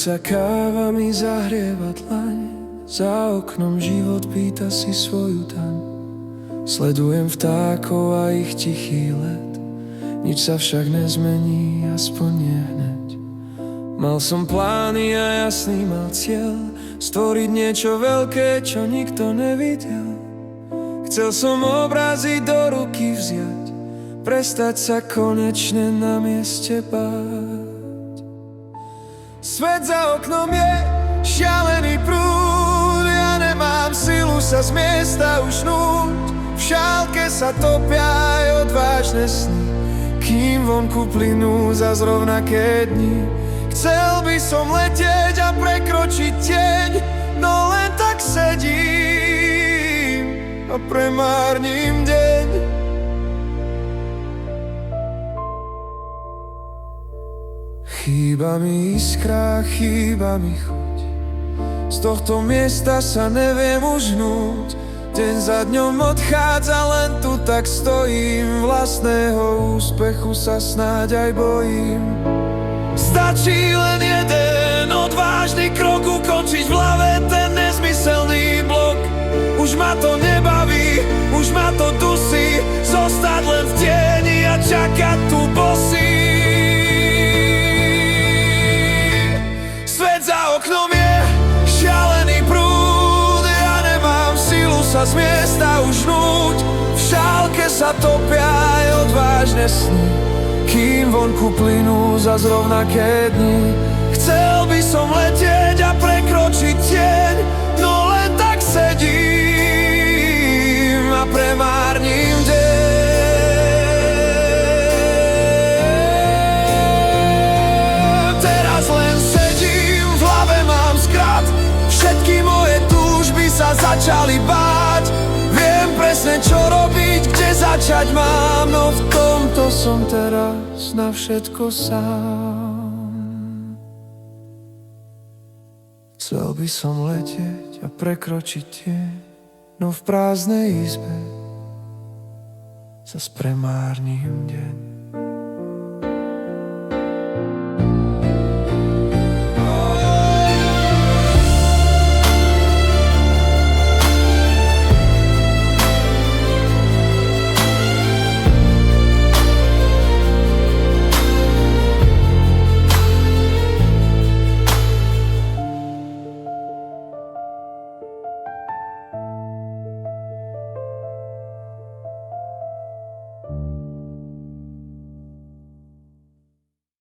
Horúca káva mi zahrieva dlaň, za oknom život pýta si svoju daň. Sledujem vtákov a ich tichý let, nič sa však nezmení, aspoň nie hneď. Mal som plány a jasný mal cieľ, stvoriť niečo veľké, čo nikto nevidel. Chcel som obrazy do ruky vziať, prestať sa konečne na mieste báť. Svet za oknom je šialený prúd, ja nemám silu sa z miesta už hnúť. V šálke sa topia aj odvážne sny, kým vonku plynú zas rovnaké dni. Chcel by som letieť a prekročiť tieň, no len tak sedím a premárnim deň. Chýba mi iskra, chýba mi chuť, z tohto miesta sa neviem už hnúť. Deň za dňom odchádza, len tu tak stojím, vlastného úspechu sa snáď aj bojím. Stačí len jeden odvážny krok, ukončiť v hlave ten nezmyselný blok. Už ma to nebaví, už ma to dusí, zostať len v tieni a čakať tu bosý. Svet za oknom je šialený prúd, ja nemám silu sa z miesta už hnúť. V šálke sa topia aj odvážne sny, kým vonku plynú zas rovnaké dni. Chcel by som letieť a prekročiť tieň, no len tak sedím a premárnim deň. Teraz len sedím, v hlave mám skrat, všetky moje túžby sa začali báť. Viem presne čo robiť, kde začať mám, no v tomto som teraz na všetko sám. Chcel by som letieť a prekročiť tieň, no v prázdnej izbe zas premárnim deň.